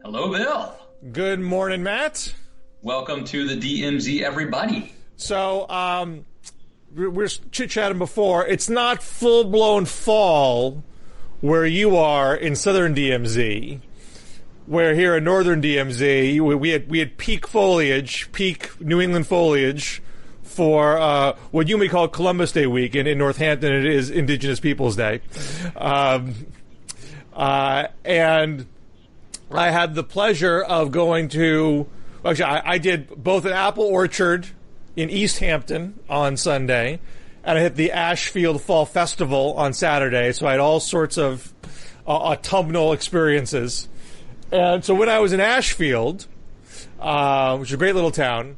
Hello, Bill. Good morning, Matt. Welcome to the DMZ, everybody. So, we're chit-chatting before. It's not full-blown fall where you are in southern DMZ. Where here in northern DMZ, we had peak foliage, peak New England foliage for what you may call Columbus Day week. And in Northampton, it is Indigenous Peoples Day. And I had the pleasure of going to, actually, I did both an apple orchard in East Hampton on Sunday, and I hit the Ashfield Fall Festival on Saturday, so I had all sorts of autumnal experiences. And so when I was in Ashfield, which is a great little town,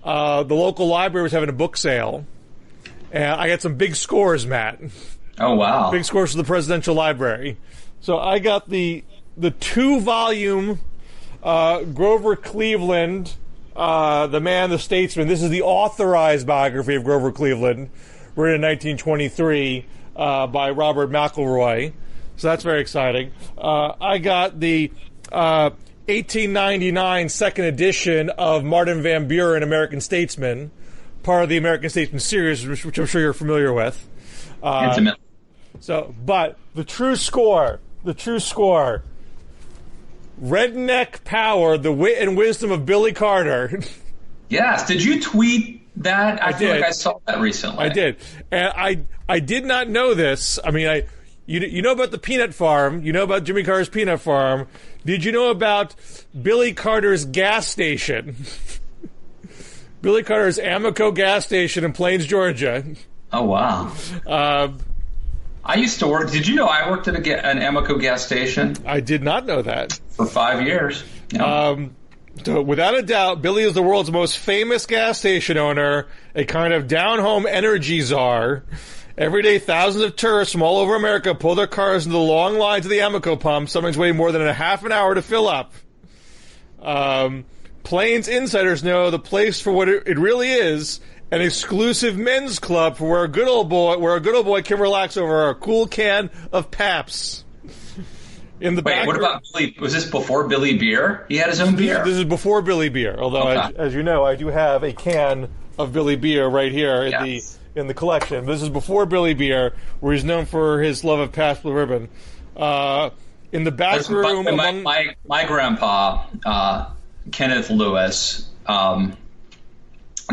the local library was having a book sale, and I got some big scores, Matt. Oh, wow. Big scores for the Presidential Library. So I got the 2-volume Grover Cleveland, The Man, the Statesman. This is the authorized biography of Grover Cleveland, written in 1923 by Robert McElroy. So that's very exciting. I got the 1899 second edition of Martin Van Buren, American Statesman, part of the American Statesman series, which I'm sure you're familiar with. Intimate. So, but the true score, Redneck Power, the wit and wisdom of Billy Carter. Yes. Did you tweet that? I feel did. like I saw that recently. I did. And I did not know this. I mean, you know about the peanut farm. You know about Jimmy Carter's peanut farm. Did you know about Billy Carter's gas station? Billy Carter's Amoco gas station in Plains, Georgia. Oh, wow. I used to work. Did you know I worked at an Amoco gas station? I did not know that. For 5 years. Yeah. So without a doubt, Billy is the world's most famous gas station owner, a kind of down-home energy czar. Every day, thousands of tourists from all over America pull their cars into the long lines of the Amoco pump, sometimes waiting more than a half an hour to fill up. Plains insiders know the place for what it really is, an exclusive men's club for where a good old boy can relax over a cool can of Pabst. In the Wait, what about Billy? Was this before Billy Beer? He had his own beer. This is before Billy Beer, although, as you know, I do have a can of Billy Beer right here in the collection. This is before Billy Beer, where he's known for his love of Pabst Blue Ribbon. In the back room, my grandpa, Kenneth Lewis,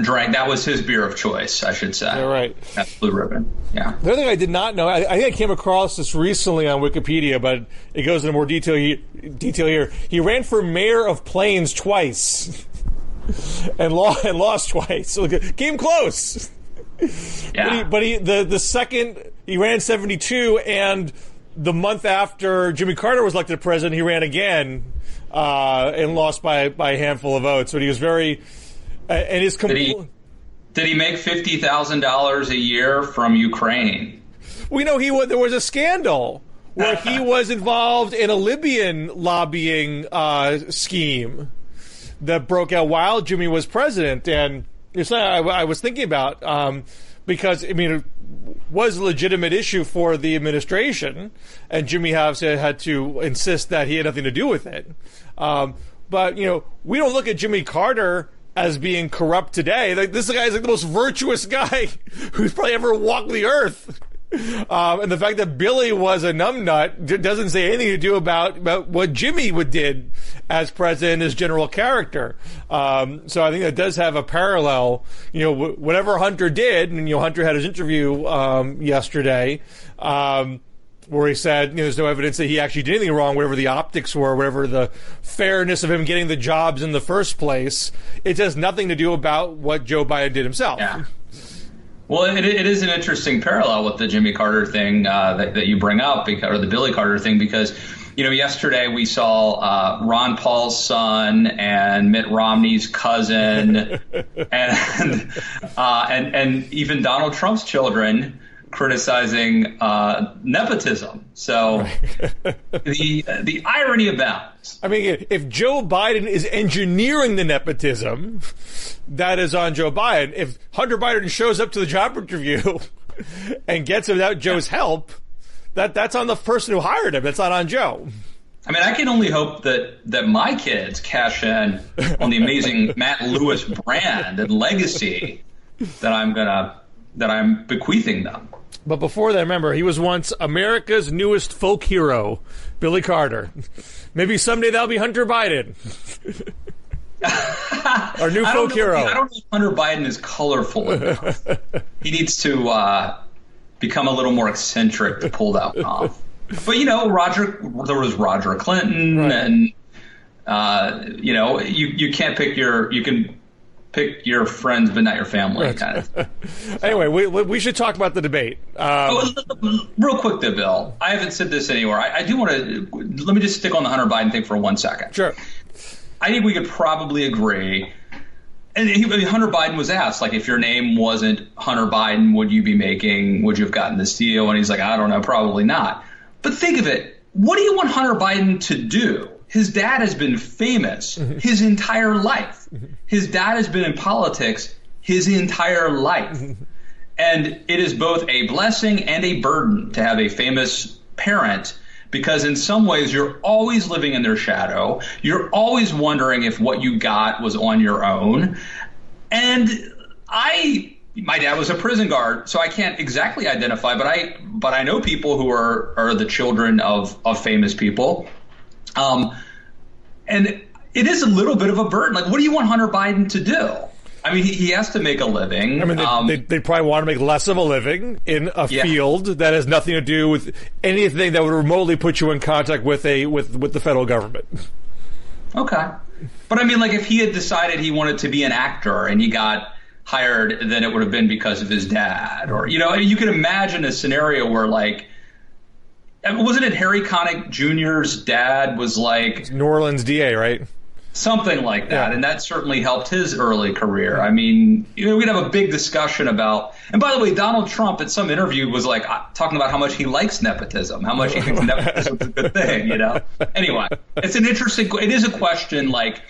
drank. That was his beer of choice, I should say. Yeah, right. That's Blue Ribbon. Yeah. The other thing I did not know, I think I came across this recently on Wikipedia, but it goes into more detail here. He ran for mayor of Plains twice, and lost twice. So came close. Yeah. But the second he ran in 1972, and the month after Jimmy Carter was elected president, he ran again and lost by a handful of votes. But he was very. And his did he make $50,000 a year from Ukraine? We know there was a scandal where he was involved in a Libyan lobbying scheme that broke out while Jimmy was president, and it's something I was thinking about because I mean it was a legitimate issue for the administration, and Jimmy had to insist that he had nothing to do with it. But we don't look at Jimmy Carter as being corrupt today. Like, this guy is like the most virtuous guy who's probably ever walked the earth. And the fact that Billy was a numbnut doesn't say anything to do about what Jimmy did as president, his general character. So I think that does have a parallel. Whatever Hunter did, and Hunter had his interview yesterday, where he said there's no evidence that he actually did anything wrong, whatever the optics were, whatever the fairness of him getting the jobs in the first place. It has nothing to do about what Joe Biden did himself. Yeah. Well, it is an interesting parallel with the Jimmy Carter thing that you bring up, or the Billy Carter thing, because yesterday we saw Ron Paul's son and Mitt Romney's cousin, and even Donald Trump's children criticizing nepotism. So the irony abounds. I mean, if Joe Biden is engineering the nepotism, that is on Joe Biden. If Hunter Biden shows up to the job interview and gets it without Joe's help, That's on the person who hired him. That's not on Joe. I mean, I can only hope that my kids cash in on the amazing Matt Lewis brand and legacy that I'm bequeathing them. But before that, remember, he was once America's newest folk hero, Billy Carter. Maybe someday that'll be Hunter Biden. Our new folk hero. I don't know if Hunter Biden is colorful enough. He needs to become a little more eccentric to pull that one off. But, there was Roger Clinton, right. And, you can't pick you can pick your friends, but not your family, right. Kind of. Anyway, we should talk about the debate. Real quick, though, Bill. I haven't said this anywhere. I do want to, let me just stick on the Hunter Biden thing for 1 second. Sure. I think we could probably agree. And Hunter Biden was asked, like, if your name wasn't Hunter Biden, would you have gotten this deal? And he's like, I don't know, probably not. But think of it. What do you want Hunter Biden to do? His dad has been famous his entire life. His dad has been in politics his entire life. And it is both a blessing and a burden to have a famous parent, because in some ways you're always living in their shadow. You're always wondering if what you got was on your own. And my dad was a prison guard, so I can't exactly identify, but I know people who are the children of famous people. And it is a little bit of a burden. Like, what do you want Hunter Biden to do? I mean, he has to make a living. I mean, they probably want to make less of a living in a field that has nothing to do with anything that would remotely put you in contact with the federal government. Okay. But I mean, like, if he had decided he wanted to be an actor and he got hired, then it would have been because of his dad. Or, you can imagine a scenario where, like, wasn't it Harry Connick Jr.'s dad was like New Orleans DA, right? Something like that. Yeah. And that certainly helped his early career. I mean, we'd have a big discussion about, and by the way, Donald Trump at some interview was like talking about how much he likes nepotism, how much he thinks nepotism is a good thing, Anyway, it is a question, like,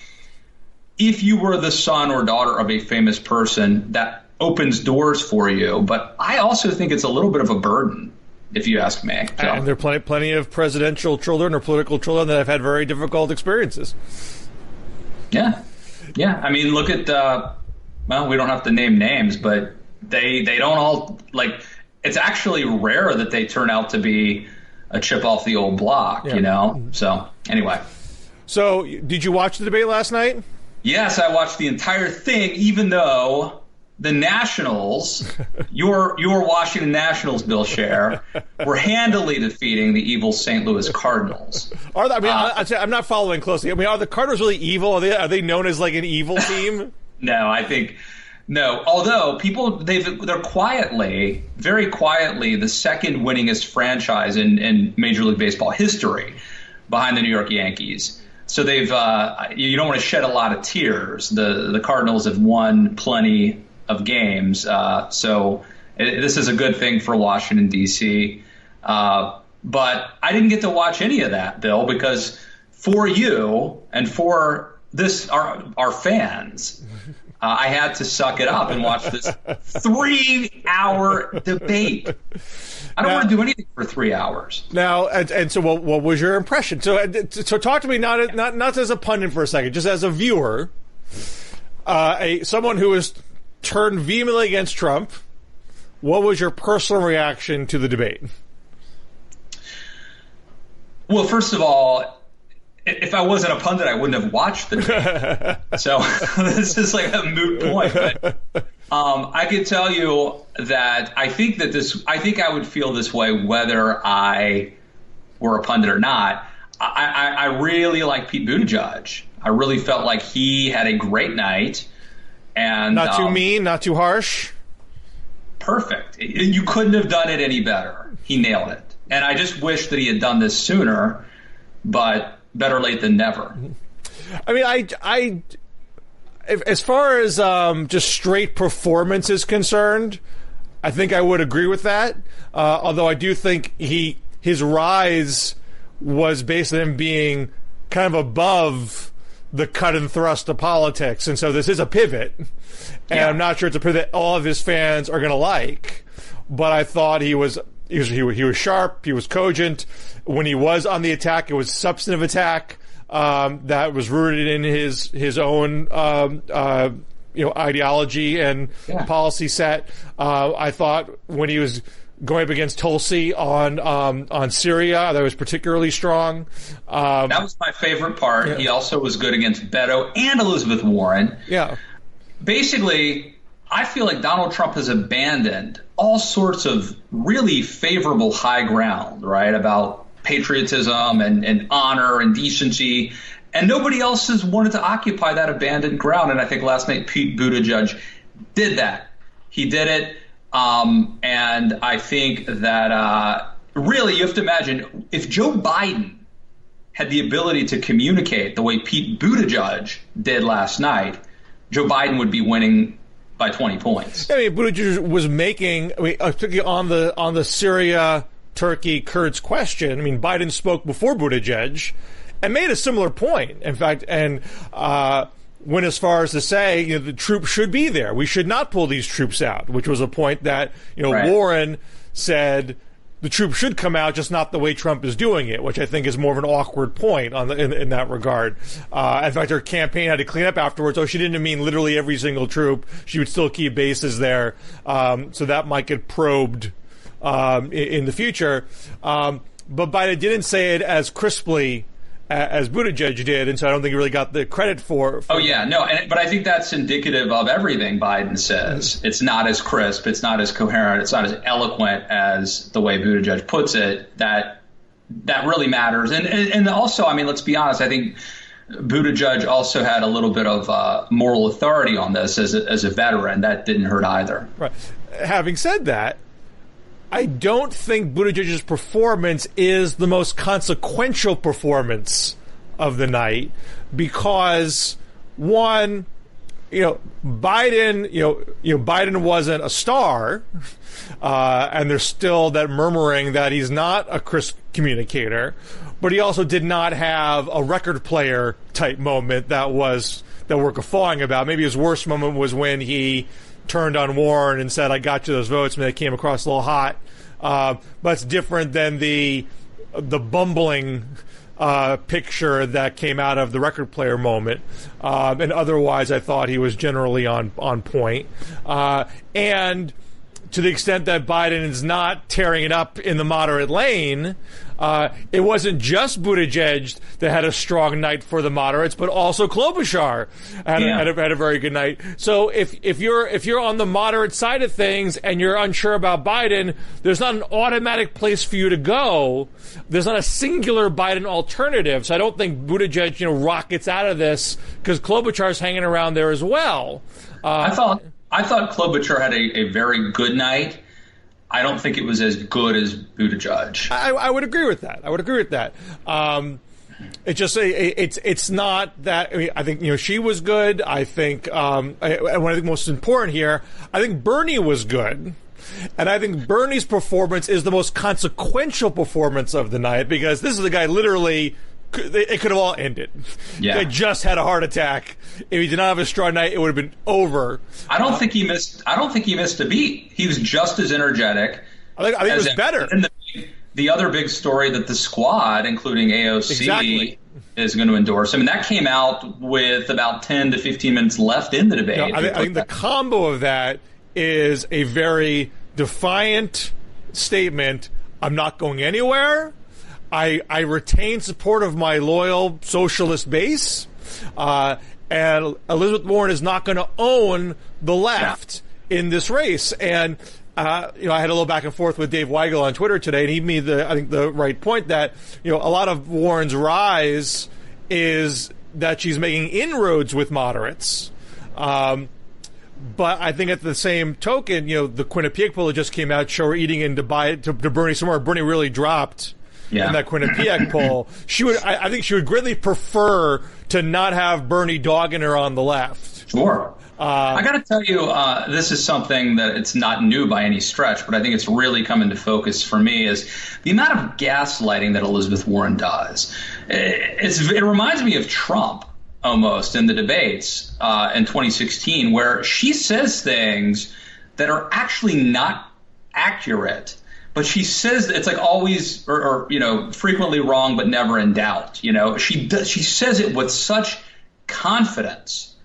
if you were the son or daughter of a famous person, that opens doors for you. But I also think it's a little bit of a burden, if you ask me. So. And there are plenty of presidential children or political children that have had very difficult experiences. Yeah. I mean, look at, we don't have to name names, but they don't all, like, it's actually rare that they turn out to be a chip off the old block, So, anyway. So, did you watch the debate last night? Yes, I watched the entire thing, even though the Nationals, your Washington Nationals, Bill Scher, were handily defeating the evil St. Louis Cardinals. I'm not following closely. I mean, are the Cardinals really evil? Are they known as like an evil team? No, I think no. Although they're quietly, very quietly, the second winningest franchise in Major League Baseball history, behind the New York Yankees. So they've you don't want to shed a lot of tears. The Cardinals have won plenty of games, so this is a good thing for Washington, D.C. But I didn't get to watch any of that, Bill, because for you and for our fans, I had to suck it up and watch this 3-hour debate. I don't want to do anything for 3 hours. Now, and so what was your impression? So talk to me not as a pundit for a second, just as a viewer, someone who has turned vehemently against Trump. What was your personal reaction to the debate? Well, first of all, if I wasn't a pundit, I wouldn't have watched the debate. So this is like a moot point. But I could tell you that I think I would feel this way whether I were a pundit or not. I really like Pete Buttigieg. I really felt like he had a great night. And not too mean, not too harsh. Perfect. You couldn't have done it any better. He nailed it. And I just wish that he had done this sooner, but better late than never. I mean, as far as just straight performance is concerned, I think I would agree with that. Although I do think his rise was based on him being kind of above the cut and thrust of politics, and so this is a pivot, and I'm not sure it's a pivot all of his fans are going to like, but I thought he was he was sharp. He was cogent. When he was on the attack, it was substantive attack that was rooted in his own ideology and policy set. I thought when he was going up against Tulsi on Syria, that was particularly strong. That was my favorite part. Yeah. He also was good against Beto and Elizabeth Warren. Yeah. Basically, I feel like Donald Trump has abandoned all sorts of really favorable high ground, right, about patriotism and honor and decency. And nobody else has wanted to occupy that abandoned ground. And I think last night Pete Buttigieg did that. He did it. And I think that really you have to imagine if Joe Biden had the ability to communicate the way Pete Buttigieg did last night, Joe Biden would be winning by 20 points. I mean, Buttigieg was making, on the Syria, Turkey, Kurds question. I mean, Biden spoke before Buttigieg and made a similar point. In fact, and went as far as to say, the troops should be there. We should not pull these troops out, which was a point that, right. Warren said the troops should come out, just not the way Trump is doing it, which I think is more of an awkward point in that regard. In fact, her campaign had to clean up afterwards. Oh, she didn't mean literally every single troop. She would still keep bases there. So that might get probed in the future. But Biden didn't say it as crisply as Buttigieg did, and so I don't think he really got the credit for Oh, yeah, no, but I think that's indicative of everything Biden says. It's not as crisp, it's not as coherent, it's not as eloquent as the way Buttigieg puts it. That really matters. And also, I mean, let's be honest, I think Buttigieg also had a little bit of moral authority on this as a veteran. That didn't hurt either. Right. Having said that, I don't think Buttigieg's performance is the most consequential performance of the night because, one, Biden, Biden wasn't a star, and there's still that murmuring that he's not a crisp communicator, but he also did not have a record player type moment that we're guffawing about. Maybe his worst moment was when he turned on Warren and said, "I got you those votes," and they came across a little hot. But it's different than the bumbling picture that came out of the record player moment. And otherwise, I thought he was generally on point. And to the extent that Biden is not tearing it up in the moderate lane, it wasn't just Buttigieg that had a strong night for the moderates, but also Klobuchar had a very good night. So if you're on the moderate side of things and you're unsure about Biden, there's not an automatic place for you to go. There's not a singular Biden alternative. So I don't think Buttigieg rockets out of this because Klobuchar's hanging around there as well. I thought Klobuchar had a very good night. I don't think it was as good as Buttigieg. I would agree with that. It's just it's not that. I mean, I think she was good. I think and what I think most important here, I think Bernie was good. And I think Bernie's performance is the most consequential performance of the night because this is the guy literally. It could have all ended. Yeah. They just had a heart attack. If he did not have a strong night, it would have been over. I don't think he missed a beat. He was just as energetic. I think it was better. And the other big story that the squad, including AOC, is going to endorse him, and that came out with about 10 to 15 minutes left in the debate. I think the combo of that is a very defiant statement. I'm not going anywhere. I retain support of my loyal socialist base, and Elizabeth Warren is not going to own the left in this race. And I had a little back and forth with Dave Weigel on Twitter today, and he made the right point that a lot of Warren's rise is that she's making inroads with moderates. But I think at the same token, the Quinnipiac poll that just came out show her eating into to Bernie somewhere. Bernie really dropped. In that Quinnipiac poll, I think she would greatly prefer to not have Bernie dogging her on the left. Sure. I got to tell you, this is something that it's not new by any stretch, but I think it's really come into focus for me is the amount of gaslighting that Elizabeth Warren does. It reminds me of Trump almost in the debates in 2016, where she says things that are actually not accurate. but she says it's like always or frequently wrong but never in doubt. She says it with such confidence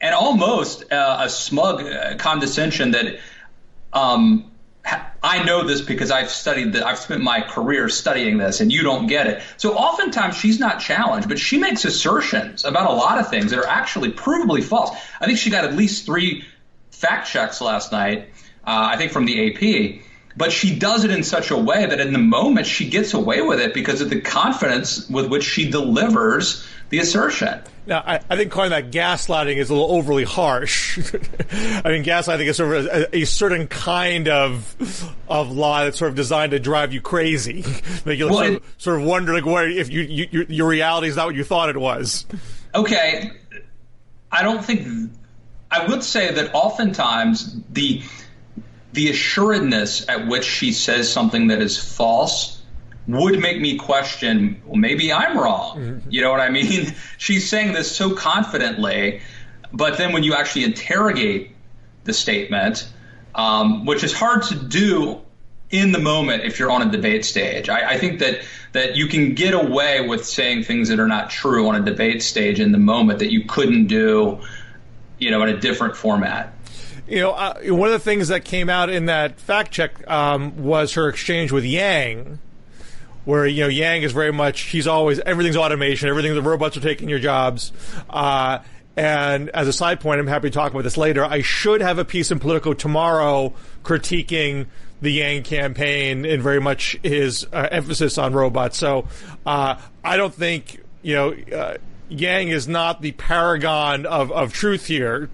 and almost a smug condescension that I know this because I've spent my career studying this, and you don't get it. So oftentimes she's not challenged, but she makes assertions about a lot of things that are actually provably false. I think she got at least 3 fact checks last night, I think from the AP. But she does it in such a way that in the moment she gets away with it because of the confidence with which she delivers the assertion. Now, I think calling that gaslighting is a little overly harsh. I mean, gaslighting is sort of a certain kind of lie that's sort of designed to drive you crazy. Make you sort of wonder if your reality is not what you thought it was. Okay. I would say that oftentimes the assuredness at which she says something that is false would make me question, well, maybe I'm wrong. Mm-hmm. You know what I mean? She's saying this so confidently, but then when you actually interrogate the statement, which is hard to do in the moment if you're on a debate stage, I think that you can get away with saying things that are not true on a debate stage in the moment that you couldn't do, in a different format. One of the things that came out in that fact check was her exchange with Yang, where, Yang is very much, everything's automation, the robots are taking your jobs. And as a side point, I'm happy to talk about this later, I should have a piece in Politico tomorrow critiquing the Yang campaign and very much his emphasis on robots. So I don't think, Yang is not the paragon of truth here,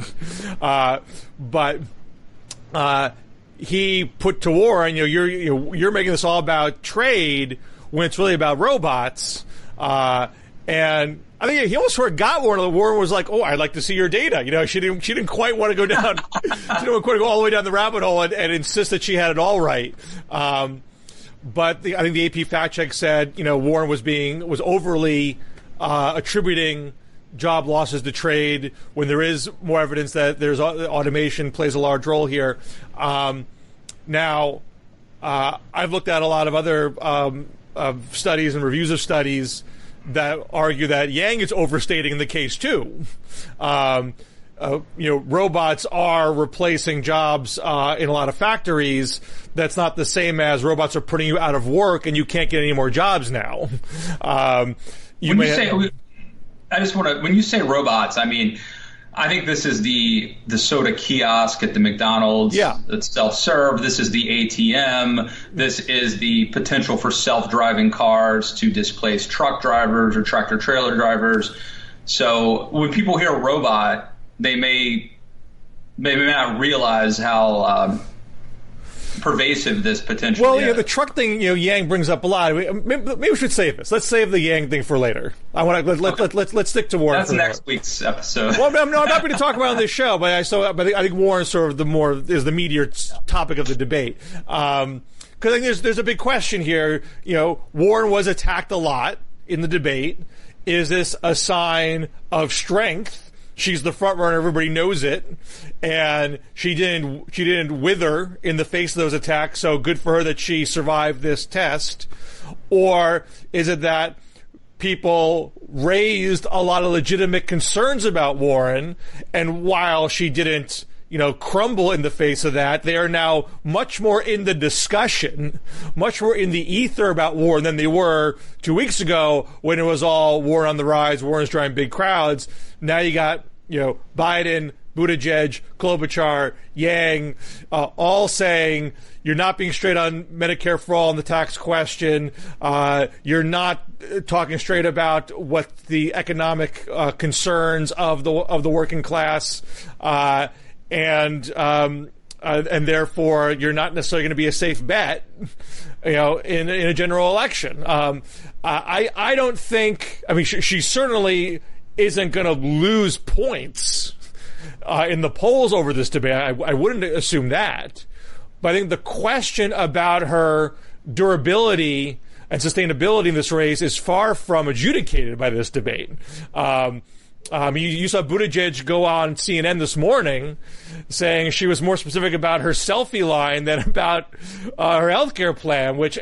but he put to Warren, you're making this all about trade when it's really about robots, and I think he almost sort of got Warren. Warren was like, "Oh, I'd like to see your data." She didn't quite want to go down, she didn't quite go all the way down the rabbit hole and insist that she had it all right. But I think the AP fact check said, Warren was overly attributing job losses to trade when there is more evidence that there's automation plays a large role here. Now, I've looked at a lot of other of studies and reviews of studies that argue that Yang is overstating the case too. Robots are replacing jobs in a lot of factories. That's not the same as robots are putting you out of work and you can't get any more jobs now. When you say robots, I think this is the soda kiosk at the McDonald's. Yeah. That's self-serve. This is the ATM. This is the potential for self-driving cars to displace truck drivers or tractor-trailer drivers. So when people hear robot, they may not realize how pervasive this potentially is. The truck thing, Yang brings up a lot. Maybe we should save this. Let's save the Yang thing for later. Let's stick to Warren. That's next week's episode. Well, I'm happy to talk about it on this show, but I think Warren's sort of the meatier topic of the debate. Because I think there's a big question here. Warren was attacked a lot in the debate. Is this a sign of strength? She's the front runner. Everybody knows it, and she didn't wither in the face of those attacks. So good for her that she survived this test. Or is it that people raised a lot of legitimate concerns about Warren, and while she didn't, crumble in the face of that, they are now much more in the discussion, much more in the ether about Warren than they were 2 weeks ago when it was all Warren on the rise, Warren's drawing big crowds. Now you got, Biden, Buttigieg, Klobuchar, Yang, all saying you're not being straight on Medicare for all and the tax question. You're not talking straight about what the economic concerns of the working class, and therefore you're not necessarily going to be a safe bet, in a general election. I don't think. She certainly isn't going to lose points in the polls over this debate. I wouldn't assume that. But I think the question about her durability and sustainability in this race is far from adjudicated by this debate. You saw Buttigieg go on CNN this morning saying she was more specific about her selfie line than about her healthcare plan, which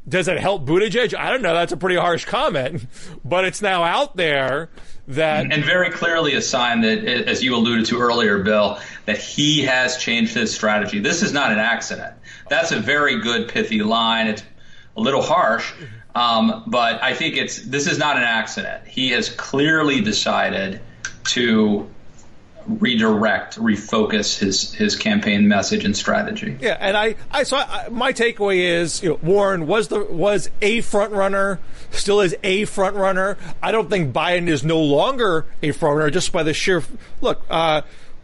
does it help Buttigieg? I don't know. That's a pretty harsh comment, but it's now out there that... And very clearly a sign that, as you alluded to earlier, Bill, that he has changed his strategy. This is not an accident. That's a very good, pithy line. It's a little harsh. But I think this is not an accident. He has clearly decided to refocus his campaign message and strategy. Yeah, and my takeaway is, Warren was a front runner, still is a front runner. I don't think Biden is no longer a front runner just by the sheer look.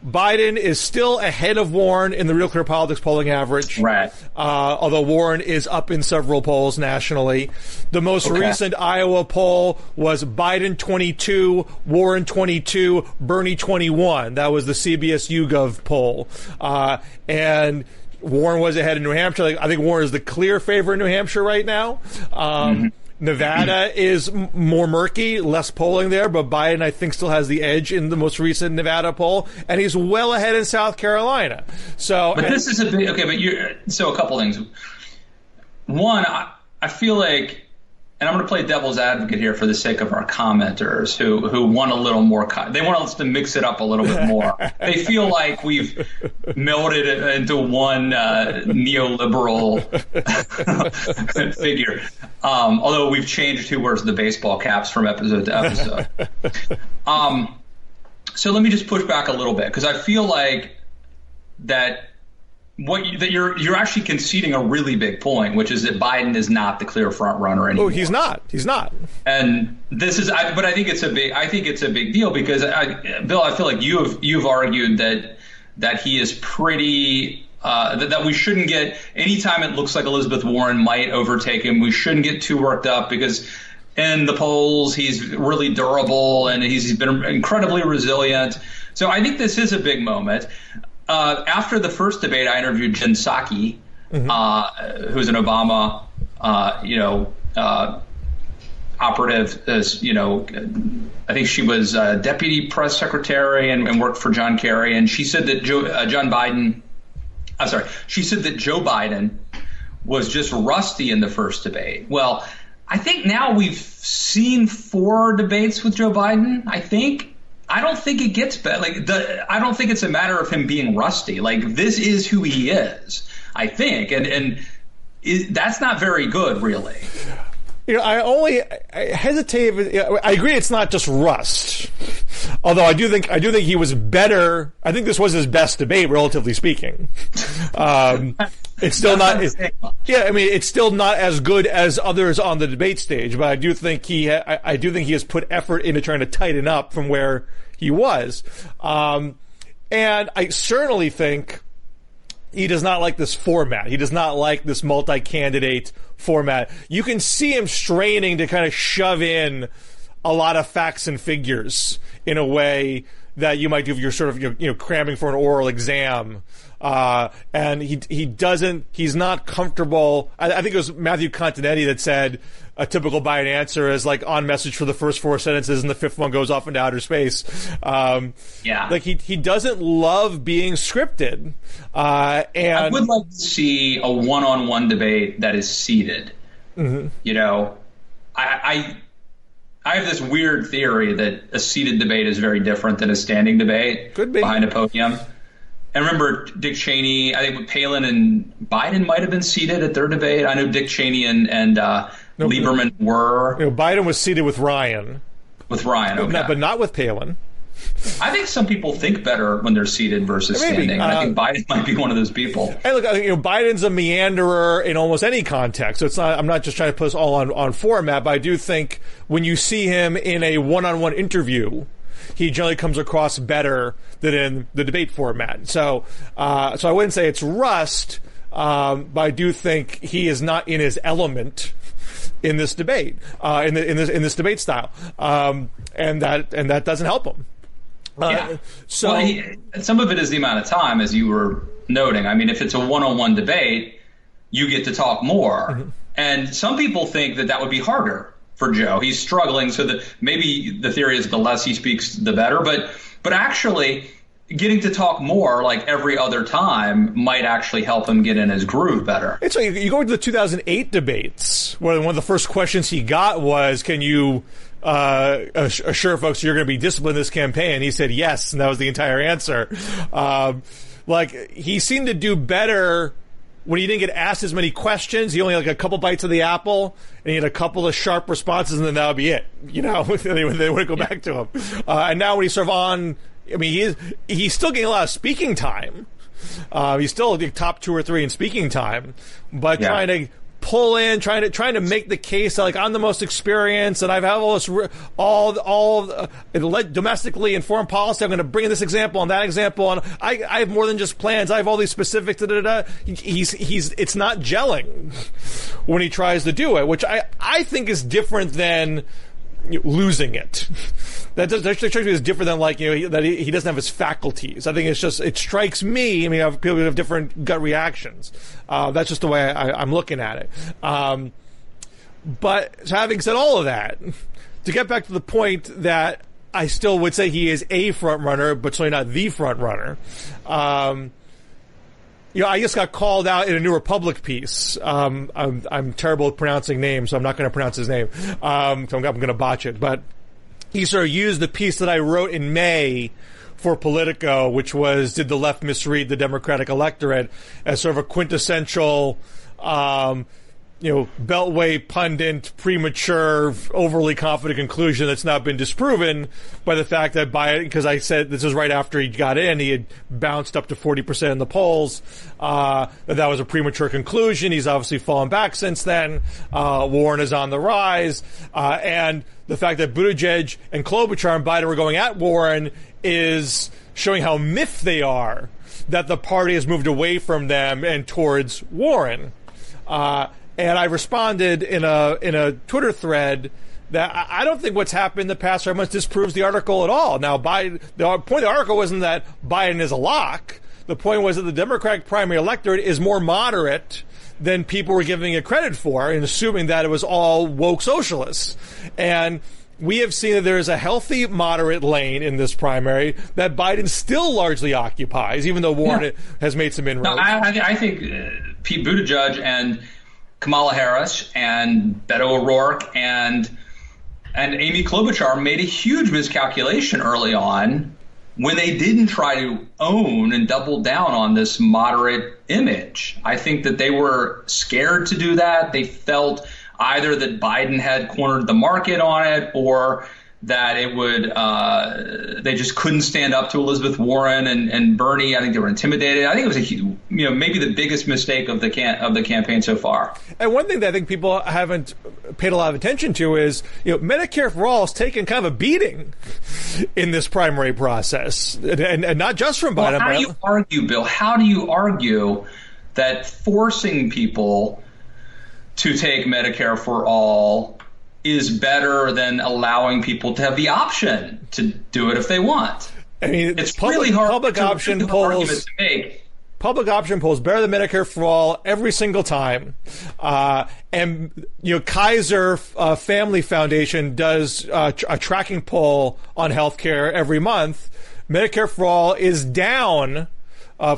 Biden is still ahead of Warren in the Real Clear Politics polling average. Right. Although Warren is up in several polls nationally. The most recent Iowa poll was Biden 22, Warren 22, Bernie 21. That was the CBS YouGov poll. And Warren was ahead in New Hampshire. I think Warren is the clear favorite in New Hampshire right now. Nevada is more murky, less polling there, but Biden, I think, still has the edge in the most recent Nevada poll, and he's well ahead in South Carolina. But this is a big so a couple things. One, I feel like, and I'm going to play devil's advocate here for the sake of our commenters who want a little more. They want us to mix it up a little bit more. They feel like we've melded it into one neoliberal figure. Although we've changed who wears the baseball caps from episode to episode. So let me just push back a little bit, because I feel like that you're actually conceding a really big point, which is that Biden is not the clear front runner anymore. Oh, he's not. And this is, but I think it's a big deal, because Bill, I feel like you've argued that he is pretty. That we shouldn't get, anytime it looks like Elizabeth Warren might overtake him, we shouldn't get too worked up, because in the polls he's really durable and he's been incredibly resilient. So I think this is a big moment. After the first debate, I interviewed Jen Psaki, who's an Obama, operative. I think she was deputy press secretary and worked for John Kerry. And she said that Joe Biden was just rusty in the first debate. Well, I think now we've seen 4 debates with Joe Biden. I don't think it gets better. I don't think it's a matter of him being rusty. This is who he is, I think, and that's not very good, really. I hesitate. I agree, it's not just rust. Although I do think he was better. I think this was his best debate, relatively speaking. It's still not. It's still not as good as others on the debate stage. But I do think he has put effort into trying to tighten up from where he was. And I certainly think he does not like this format. He does not like this multi-candidate format. You can see him straining to kind of shove in a lot of facts and figures in a way that you might do if you're sort of cramming for an oral exam. And he's not comfortable. I think it was Matthew Continetti that said a typical Biden answer is on message for the first 4 sentences and the 5th one goes off into outer space. He doesn't love being scripted. And I would like to see a one-on-one debate that is seated. I have this weird theory that a seated debate is very different than a standing debate. Could be. Behind a podium. And remember Dick Cheney, I think Palin and Biden might have been seated at their debate. I know Dick Cheney and Lieberman were. Biden was seated with Ryan. With Ryan, okay. But not with Palin. I think some people think better when they're seated versus standing. And I think Biden might be one of those people. Hey, look, Biden's a meanderer in almost any context. So it's not. I'm not just trying to put us all on format, but I do think when you see him in a one-on-one interview, he generally comes across better than in the debate format. So I wouldn't say it's rust, but I do think he is not in his element in this debate, in this debate style, and that doesn't help him. Some of it is the amount of time, as you were noting. I mean, if it's a one-on-one debate, you get to talk more, and some people think that would be harder for Joe. He's struggling, so that maybe the theory is the less he speaks, the better. But actually, getting to talk more like every other time might actually help him get in his groove better. It's like you go into the 2008 debates, where one of the first questions he got was, can you assure folks you're going to be disciplined in this campaign? He said yes, and that was the entire answer. Like, he seemed to do better when he didn't get asked as many questions. He only had like a couple bites of the apple, and he had a couple of sharp responses, and then that would be it. You know, they wouldn't go back to him. And now when he's sort of on, I mean, he's still getting a lot of speaking time. He's still the top 2 or 3 in speaking time, but trying to pull in, trying to make the case that, like, I'm the most experienced and I've had all domestically and foreign policy. I'm going to bring in this example and that example, and I have more than just plans. I have all these specifics. It's not gelling when he tries to do it, which I think is different than losing it. That strikes me as different than, like, you know, that he doesn't have his faculties. I think it strikes me. I mean, people have different gut reactions. That's just the way I'm looking at it. But having said all of that, to get back to the point that I still would say he is a front runner, but certainly not the front runner. You know, I just got called out in a New Republic piece. I'm terrible at pronouncing names, so I'm not going to pronounce his name. So I'm going to botch it. But he sort of used the piece that I wrote in May for Politico, which was, did the left misread the Democratic electorate, as sort of a quintessential, beltway pundit, premature, overly confident conclusion that's not been disproven by the fact that because I said this was right after he got in, he had bounced up to 40% in the polls, that was a premature conclusion. He's obviously fallen back since then. Warren is on the rise. And the fact that Buttigieg and Klobuchar and Biden were going at Warren is showing how miffed they are that the party has moved away from them and towards Warren. And I responded in a Twitter thread that I don't think what's happened in the past 5 months disproves the article at all. Now, the point of the article wasn't that Biden is a lock. The point was that the Democratic primary electorate is more moderate than people were giving it credit for, and assuming that it was all woke socialists. And we have seen that there is a healthy, moderate lane in this primary that Biden still largely occupies, even though Warren has made some inroads. No, I think Pete Buttigieg and Kamala Harris and Beto O'Rourke and Amy Klobuchar made a huge miscalculation early on when they didn't try to own and double down on this moderate image. I think that they were scared to do that. They felt either that Biden had cornered the market on it, or that it would they just couldn't stand up to Elizabeth Warren and Bernie. I think they were intimidated. I think it was maybe the biggest mistake of the campaign so far. And one thing that I think people haven't paid a lot of attention to is, Medicare for All has taken kind of a beating in this primary process, and not just from Biden. How do you argue, Bill? How do you argue that forcing people to take Medicare for All is better than allowing people to have the option to do it if they want? I mean, it's really hard. Public option polls to make. Public option polls better than Medicare for All every single time. And Kaiser Family Foundation does a tracking poll on healthcare every month. Medicare for All is down.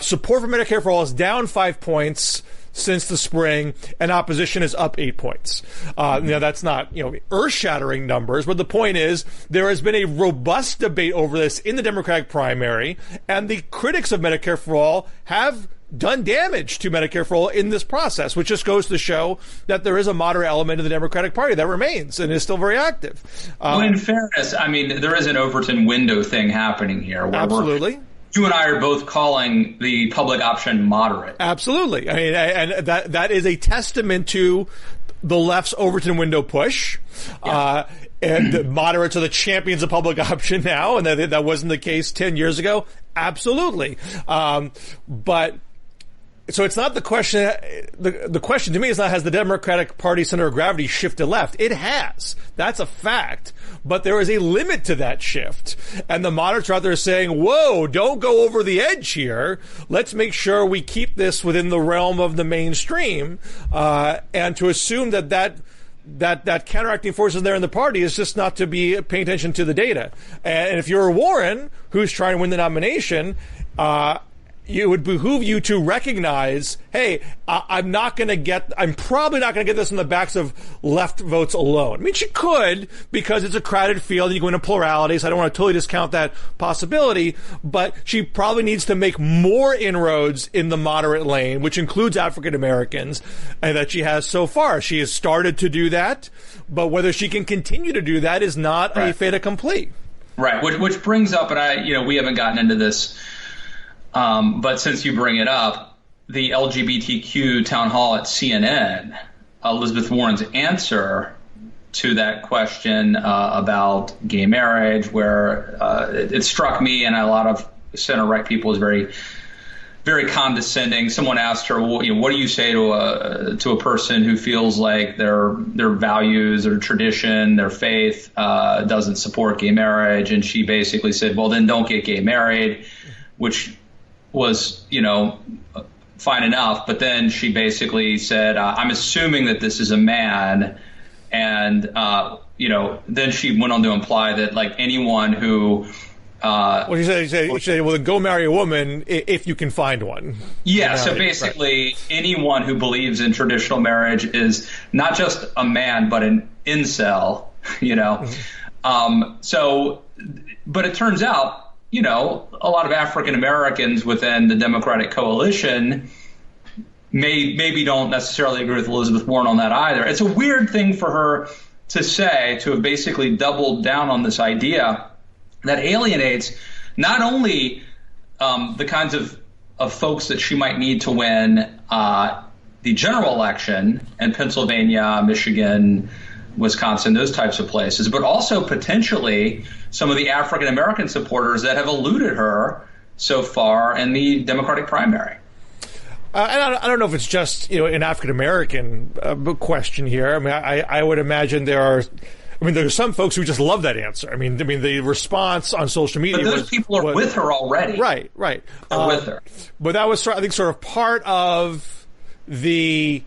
Support for Medicare for All is down 5 points since the spring, and opposition is up 8 points. That's not, earth-shattering numbers, but the point is there has been a robust debate over this in the Democratic primary, and the critics of Medicare for All have done damage to Medicare for All in this process, which just goes to show that there is a moderate element of the Democratic Party that remains and is still very active. Well, in fairness, I mean, there is an Overton window thing happening here. Absolutely. You and I are both calling the public option moderate. Absolutely. I mean, and that is a testament to the left's Overton window push. Yeah. And the moderates are the champions of public option now, and that wasn't the case 10 years ago. Absolutely. But so it's not the question. The question to me is not, has the Democratic Party center of gravity shifted left? It has. That's a fact. But there is a limit to that shift. And the moderates are out there saying, whoa, don't go over the edge here. Let's make sure we keep this within the realm of the mainstream. And to assume that that counteracting forces there in the party is just not to be paying attention to the data. And if you're Warren, who's trying to win the nomination, it would behoove you to recognize, hey, I'm probably not going to get this in the backs of left votes alone. I mean, she could, because it's a crowded field and you go into plurality, so I don't want to totally discount that possibility, but she probably needs to make more inroads in the moderate lane, which includes African Americans, and that she has so far. She has started to do that, but whether she can continue to do that is not a fait accompli. Right, which brings up, and we haven't gotten into this, but since you bring it up, the LGBTQ town hall at CNN, Elizabeth Warren's answer to that question about gay marriage, where it struck me and a lot of center-right people as very, very condescending. Someone asked her, well, what do you say to a person who feels like their values, their tradition, their faith doesn't support gay marriage? And she basically said, well, then don't get gay married, which was, fine enough. But then she basically said, I'm assuming that this is a man. And, then she went on to imply that, like, anyone who well, she said, well, then go marry a woman if you can find one. Yeah, so basically anyone who believes in traditional marriage is not just a man, but an incel, But it turns out, a lot of African Americans within the Democratic coalition maybe don't necessarily agree with Elizabeth Warren on that either. It's a weird thing for her to say, to have basically doubled down on this idea that alienates not only the kinds of folks that she might need to win the general election in Pennsylvania, Michigan, Wisconsin, those types of places, but also potentially some of the African American supporters that have eluded her so far in the Democratic primary. And I don't know if it's just an African American question here. I mean, I would imagine there are some folks who just love that answer. I mean, the response on social media. But those people are with her already. Right. They're with her. But that was, I think, sort of part of the.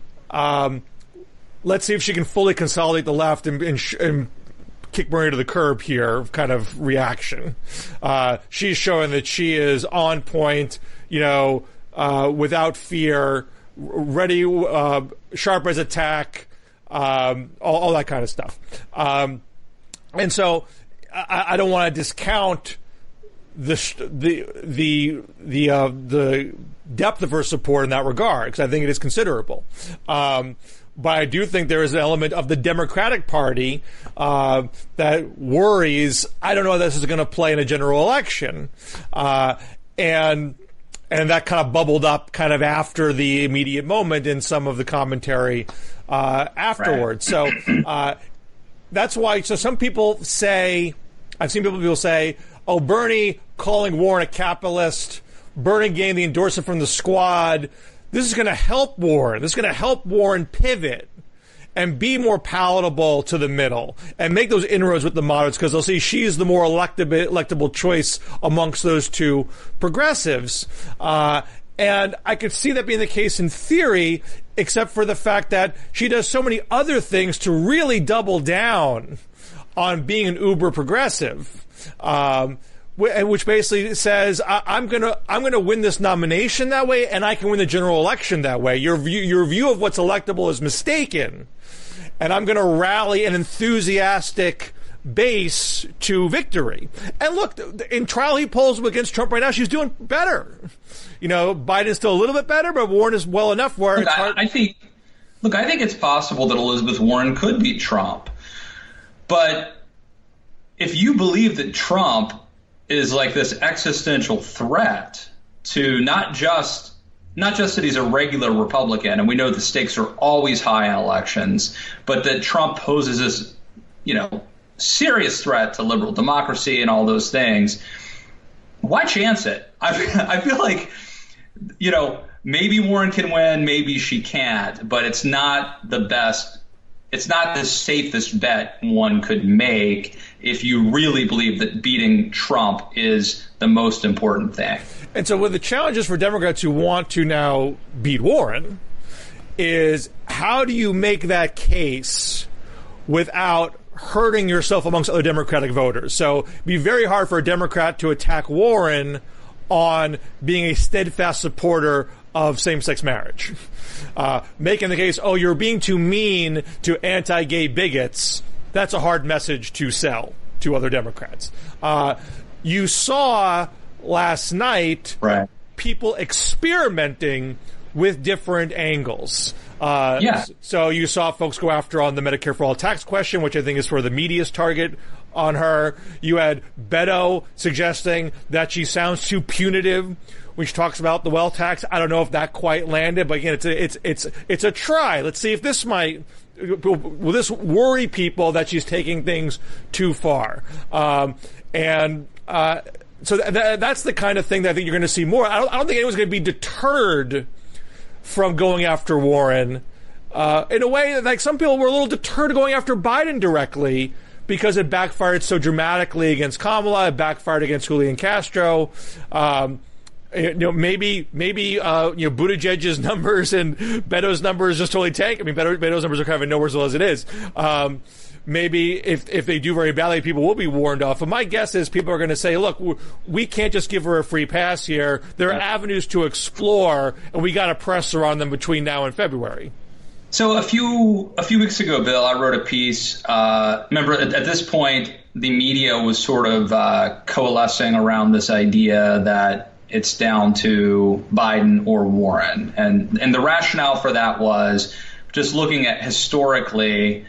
Let's see if she can fully consolidate the left and kick Bernie to the curb here kind of reaction. She's showing that she is on point, without fear, ready, sharp as a tack, all that kind of stuff. And so I don't want to discount the depth of her support in that regard, because I think it is considerable. But I do think there is an element of the Democratic Party that worries, I don't know how this is going to play in a general election. And that kind of bubbled up kind of after the immediate moment in some of the commentary afterwards. Right. So that's why. So some people say, I've seen people say, oh, Bernie calling Warren a capitalist, Bernie getting the endorsement from the squad. This is going to help Warren. This is going to help Warren pivot and be more palatable to the middle and make those inroads with the moderates, because they'll see she's the more electable choice amongst those two progressives. And I could see that being the case in theory, except for the fact that she does so many other things to really double down on being an uber progressive. Which basically says, I'm gonna win this nomination that way, and I can win the general election that way. Your view of what's electable is mistaken, and I'm gonna rally an enthusiastic base to victory. And look, in trial heat polls against Trump right now, she's doing better. Biden's still a little bit better, but Warren is well enough where it's hard. I think it's possible that Elizabeth Warren could beat Trump, but if you believe that Trump is like this existential threat to not just that he's a regular Republican, and we know the stakes are always high in elections, but that Trump poses this, serious threat to liberal democracy and all those things. Why chance it? I feel like, maybe Warren can win, maybe she can't, but it's not the best. It's not the safest bet one could make if you really believe that beating Trump is the most important thing. And so one of the challenges for Democrats who want to now beat Warren is, how do you make that case without hurting yourself amongst other Democratic voters. So it'd be very hard for a Democrat to attack Warren on being a steadfast supporter of same-sex marriage. Making the case, oh, you're being too mean to anti-gay bigots, that's a hard message to sell to other Democrats. You saw last night people experimenting with different angles. So you saw folks go after on the Medicare for All tax question, which I think is for the media's target on her. You had Beto suggesting that she sounds too punitive when she talks about the wealth tax. I don't know if that quite landed, but again, it's a try. Let's see if this will this worry people that she's taking things too far. So that's the kind of thing that I think you're going to see more. I don't think anyone's going to be deterred from going after Warren in a way that, like, some people were a little deterred going after Biden directly because it backfired so dramatically against Kamala. It backfired against Julian Castro. Maybe Buttigieg's numbers and Beto's numbers just totally tank. I mean, Beto's numbers are kind of in nowhere as it is. Maybe if they do very badly, people will be warned off. But my guess is people are going to say, look, we can't just give her a free pass here. There are avenues to explore, and we got to press her on them between now and February. So a few weeks ago, Bill, I wrote a piece. Remember, at this point, the media was sort of coalescing around this idea that it's down to Biden or Warren. And the rationale for that was just looking at historically,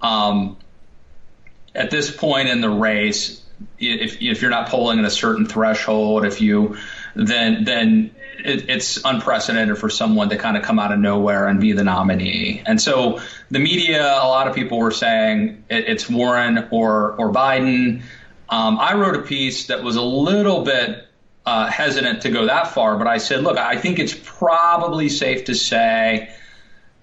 at this point in the race, if you're not polling at a certain threshold, then it's unprecedented for someone to kind of come out of nowhere and be the nominee. And so the media, a lot of people were saying it's Warren or Biden. I wrote a piece that was a little bit hesitant to go that far, but I said, look, I think it's probably safe to say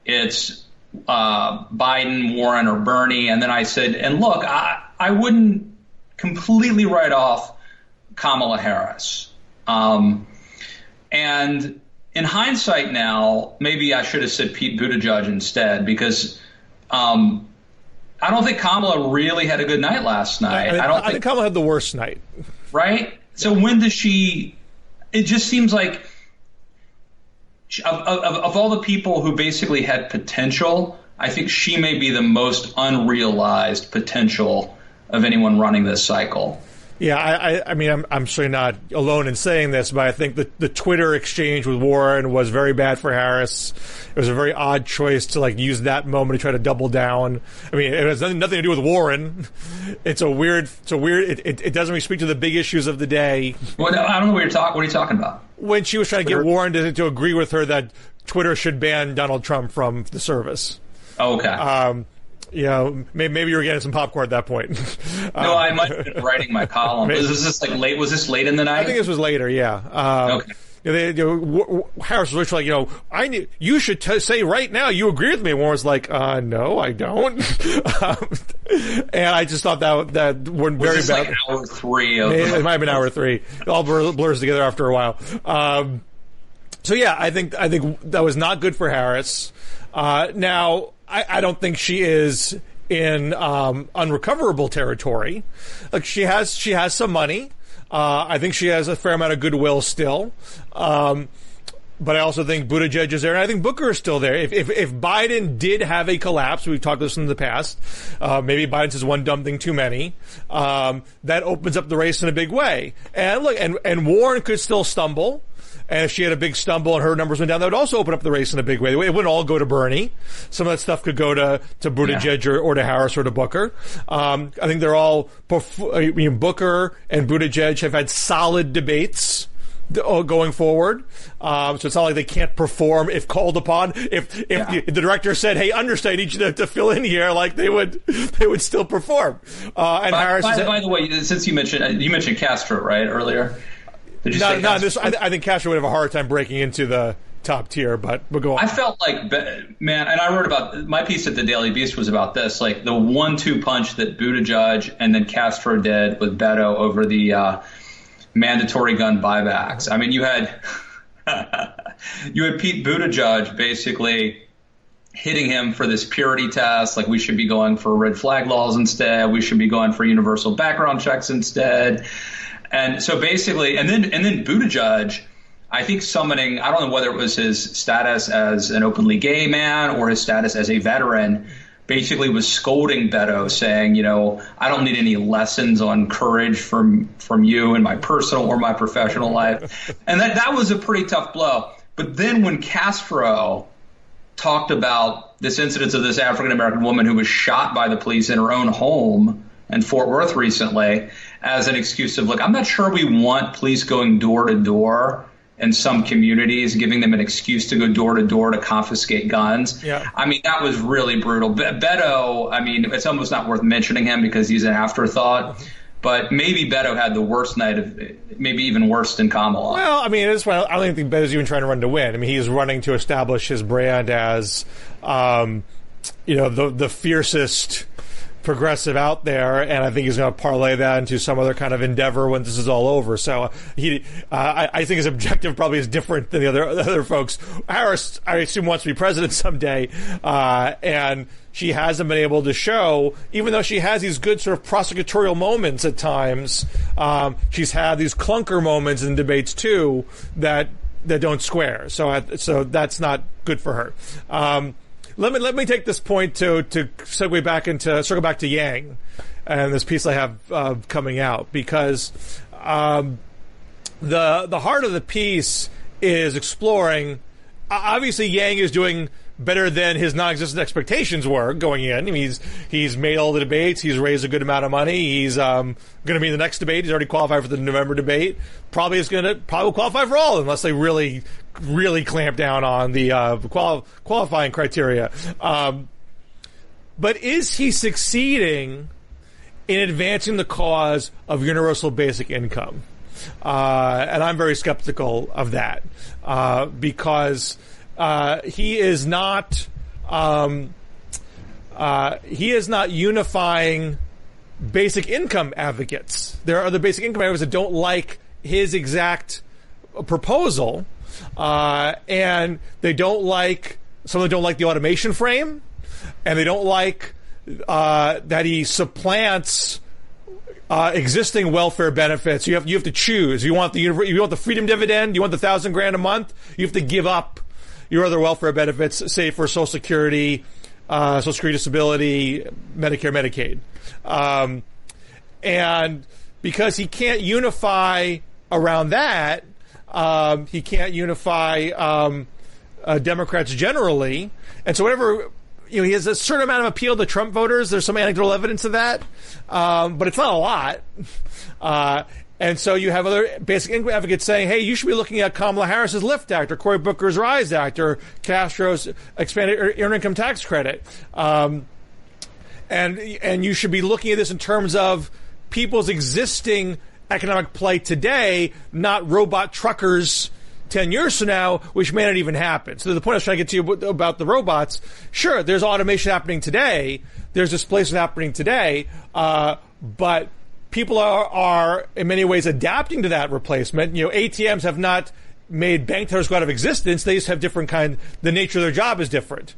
it's Biden, Warren, or Bernie. And then I said, and look, I wouldn't completely write off Kamala Harris. And in hindsight now, maybe I should have said Pete Buttigieg instead, because I don't think Kamala really had a good night last night. I think Kamala had the worst night. Right? So when does it just seems like of all the people who basically had potential, I think she may be the most unrealized potential of anyone running this cycle. Yeah, I mean, I'm certainly not alone in saying this, but I think the Twitter exchange with Warren was very bad for Harris. It was a very odd choice to use that moment to try to double down. I mean, it has nothing to do with Warren. It doesn't really speak to the big issues of the day. Well, I don't know what are you talking about? When she was trying to get Warren to agree with her that Twitter should ban Donald Trump from the service. Oh, okay. Maybe you were getting some popcorn at that point. No, I might have been writing my column. Was this late? Was this late in the night? I think this was later. Yeah. Okay. Harris was like, you should say right now you agree with me. And Warren was like, no, I don't. And I just thought that went very bad. Like hour 3. It might have been hour 3. It all blurs together after a while. So yeah, I think that was not good for Harris. Now, I don't think she is in unrecoverable territory. Like, she has some money. I think she has a fair amount of goodwill still. But I also think Buttigieg is there, and I think Booker is still there. If Biden did have a collapse, we've talked about this in the past, maybe Biden says one dumb thing too many, that opens up the race in a big way. And look, and Warren could still stumble. And if she had a big stumble and her numbers went down, that would also open up the race in a big way. It wouldn't all go to Bernie. Some of that stuff could go to Buttigieg or to Harris or to Booker. I think they're all Booker and Buttigieg have had solid debates going forward. So it's not like they can't perform if called upon. If the director said, "Hey, understudy, I need you to fill in here," like they would still perform. And Harris. By the way, since you mentioned Castro right earlier. I think Castro would have a hard time breaking into the top tier, but go on. I felt like, man, and I wrote about, my piece at the Daily Beast was about this, like the 1-2 punch that Buttigieg and then Castro did with Beto over the mandatory gun buybacks. I mean, you had Pete Buttigieg basically, hitting him for this purity test, like we should be going for red flag laws instead. We should be going for universal background checks instead. And so basically, and then Buttigieg, I think summoning, I don't know whether it was his status as an openly gay man or his status as a veteran, basically was scolding Beto, saying, you know, I don't need any lessons on courage from you in my personal or my professional life. And that was a pretty tough blow. But then when Castro talked about this incident of this African-American woman who was shot by the police in her own home in Fort Worth recently as an excuse of, look, I'm not sure we want police going door to door in some communities, giving them an excuse to go door to door to confiscate guns. Yeah. I mean, that was really brutal. Beto, I mean, it's almost not worth mentioning him because he's an afterthought. But maybe Beto had the worst night of, maybe even worse than Kamala. Well, I mean, I don't even think Beto's even trying to run to win. I mean, he's running to establish his brand as, the fiercest progressive out there, and I think he's going to parlay that into some other kind of endeavor when this is all over. So I think his objective probably is different than the other folks. Harris, I assume, wants to be president someday, and she hasn't been able to show, even though she has these good sort of prosecutorial moments at times, she's had these clunker moments in debates too that don't square. So that's not good for her. Let me take this point to circle back to Yang and this piece I have coming out, because the heart of the piece is exploring. Obviously, Yang is doing better than his non-existent expectations were going in. I mean, he's made all the debates. He's raised a good amount of money. He's going to be in the next debate. He's already qualified for the November debate. Probably qualify for all, unless they really clamp down on the qualifying criteria. But is he succeeding in advancing the cause of universal basic income? And I'm very skeptical of that, because he is not unifying basic income advocates. There are other basic income advocates that don't like his exact proposal, and they don't like, some of them don't like the automation frame, and they don't like that he supplants existing welfare benefits. You have to choose. You want the freedom dividend, you want the $1,000 a month, you have to give up your other welfare benefits, say for Social Security, disability, Medicare, Medicaid. And because he can't unify around that, he can't unify Democrats generally. And so whatever, he has a certain amount of appeal to Trump voters. There's some anecdotal evidence of that, but it's not a lot. And so you have other basic income advocates saying, hey, you should be looking at Kamala Harris's LIFT Act or Cory Booker's RISE Act or Castro's expanded earned income tax credit. And you should be looking at this in terms of people's existing economic plight today, not robot truckers 10 years from now, which may not even happen. So the point I was trying to get to you about the robots, sure, there's automation happening today. There's displacement happening today. But people are in many ways adapting to that replacement. ATMs have not made bank tellers go out of existence. They just have different the nature of their job is different.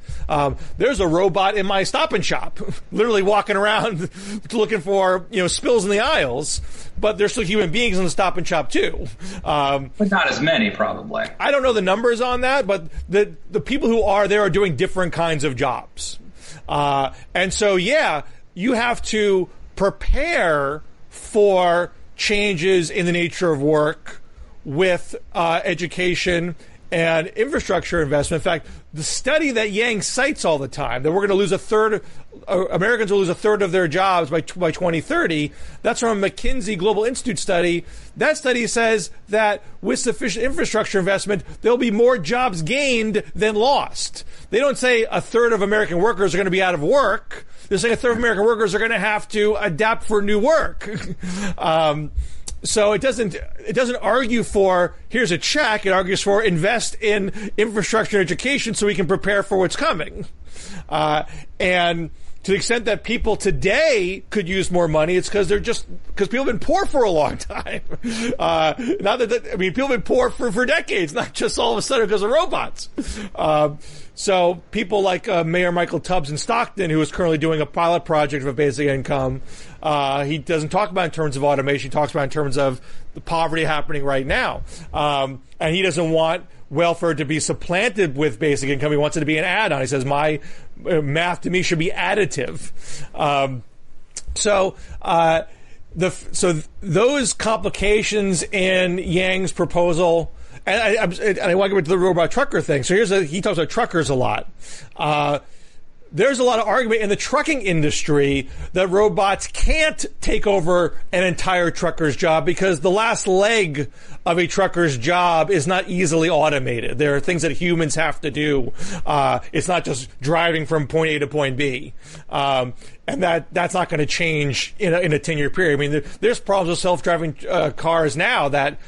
There's a robot in my Stop and Shop, literally walking around looking for, spills in the aisles, but there's still human beings in the Stop and Shop too. But not as many, probably. I don't know the numbers on that, but the people who are there are doing different kinds of jobs. And so, yeah, you have to prepare for changes in the nature of work with education and infrastructure investment. In fact, the study that Yang cites all the time, that we're going to lose Americans will lose a third of their jobs by 2030, that's from a McKinsey Global Institute study. That study says that with sufficient infrastructure investment, there'll be more jobs gained than lost. They don't say a third of American workers are going to be out of work. They're saying a third of American workers are going to have to adapt for new work. So it doesn't argue for here's a check. It argues for invest in infrastructure and education so we can prepare for what's coming. And to the extent that people today could use more money, it's because people have been poor for a long time. People have been poor for decades, not just all of a sudden because of robots. So people like Mayor Michael Tubbs in Stockton, who is currently doing a pilot project of basic income, he doesn't talk about in terms of automation. He talks about in terms of the poverty happening right now. And he doesn't want welfare to be supplanted with basic income. He wants it to be an add-on. He says, my math to me should be additive. So those complications in Yang's proposal, and I want to get to the robot trucker thing. So he talks about truckers a lot. There's a lot of argument in the trucking industry that robots can't take over an entire trucker's job because the last leg of a trucker's job is not easily automated. There are things that humans have to do. It's not just driving from point A to point B. And that's not going to change in a 10-year period. I mean, there's problems with self-driving cars now that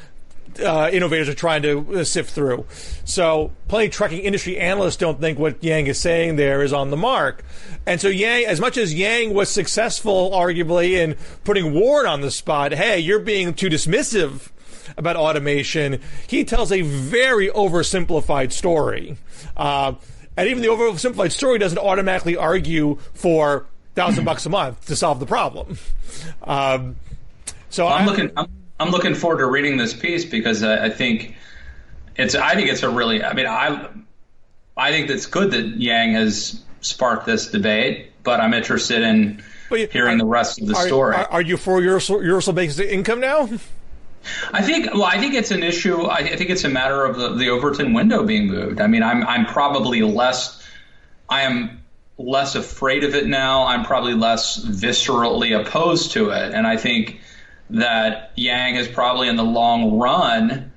innovators are trying to sift through. So plenty of trucking industry analysts don't think what Yang is saying there is on the mark. And so Yang, as much as Yang was successful, arguably, in putting Warren on the spot, hey, you're being too dismissive about automation, he tells a very oversimplified story. And even the oversimplified story doesn't automatically argue for $1,000 a month to solve the problem. I'm looking forward to reading this piece because I think it's a really, I think that's good that Yang has sparked this debate, but I'm interested in hearing the rest of the story. Are you for universal basic income now? I think it's an issue. I think it's a matter of the Overton window being moved. I mean, I am less afraid of it now. I'm probably less viscerally opposed to it. And I think that Yang has probably in the long run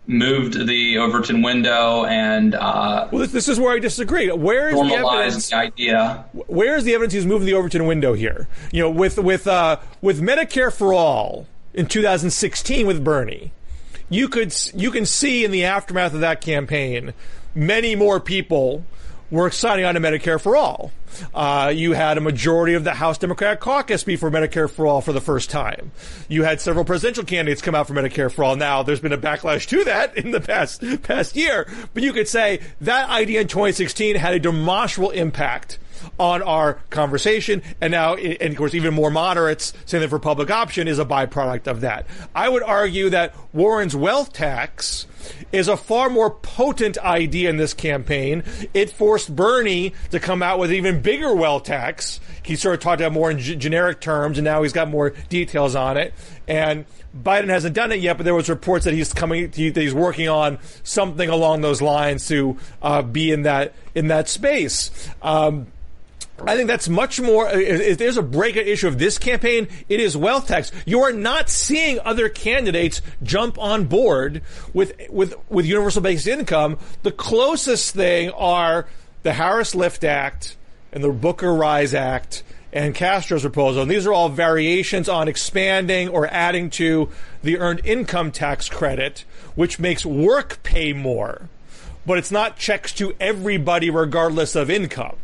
moved the Overton window and this is where I disagree. Where is the evidence? The idea. Where is the evidence he's moving the Overton window here? You know, with Medicare for All in 2016 with Bernie, you can see in the aftermath of that campaign, many more people were signing on to Medicare for All. You had a majority of the House Democratic caucus be for Medicare for All for the first time. You had several presidential candidates come out for Medicare for All. Now, there's been a backlash to that in the past year, but you could say that idea in 2016 had a demonstrable impact on our conversation, and now, and of course, even more moderates saying that for public option is a byproduct of that. I would argue that Warren's wealth tax is a far more potent idea in this campaign. It forced Bernie to come out with an even bigger wealth tax. He sort of talked about more in generic terms, and now he's got more details on it. And Biden hasn't done it yet, but there was reports that he's working on something along those lines to be in that space. I think that's much more. If there's a breakout issue of this campaign, it is wealth tax. You are not seeing other candidates jump on board with universal basic income. The closest thing are the Harris-Lift Act and the Booker-Rise Act and Castro's proposal. And these are all variations on expanding or adding to the earned income tax credit, which makes work pay more. But it's not checks to everybody regardless of income.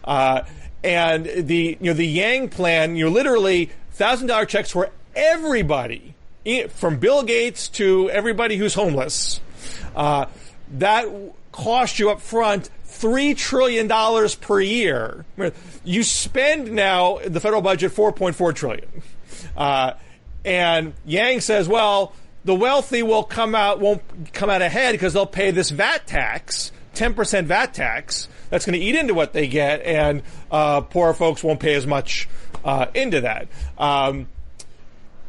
And the Yang plan, literally $1,000 checks for everybody, from Bill Gates to everybody who's homeless. That costs you up front $3 trillion per year. You spend now the federal budget $4.4 trillion. And Yang says, well, the wealthy won't come out ahead because they'll pay this VAT tax, 10% VAT tax. That's going to eat into what they get, and poor folks won't pay as much into that.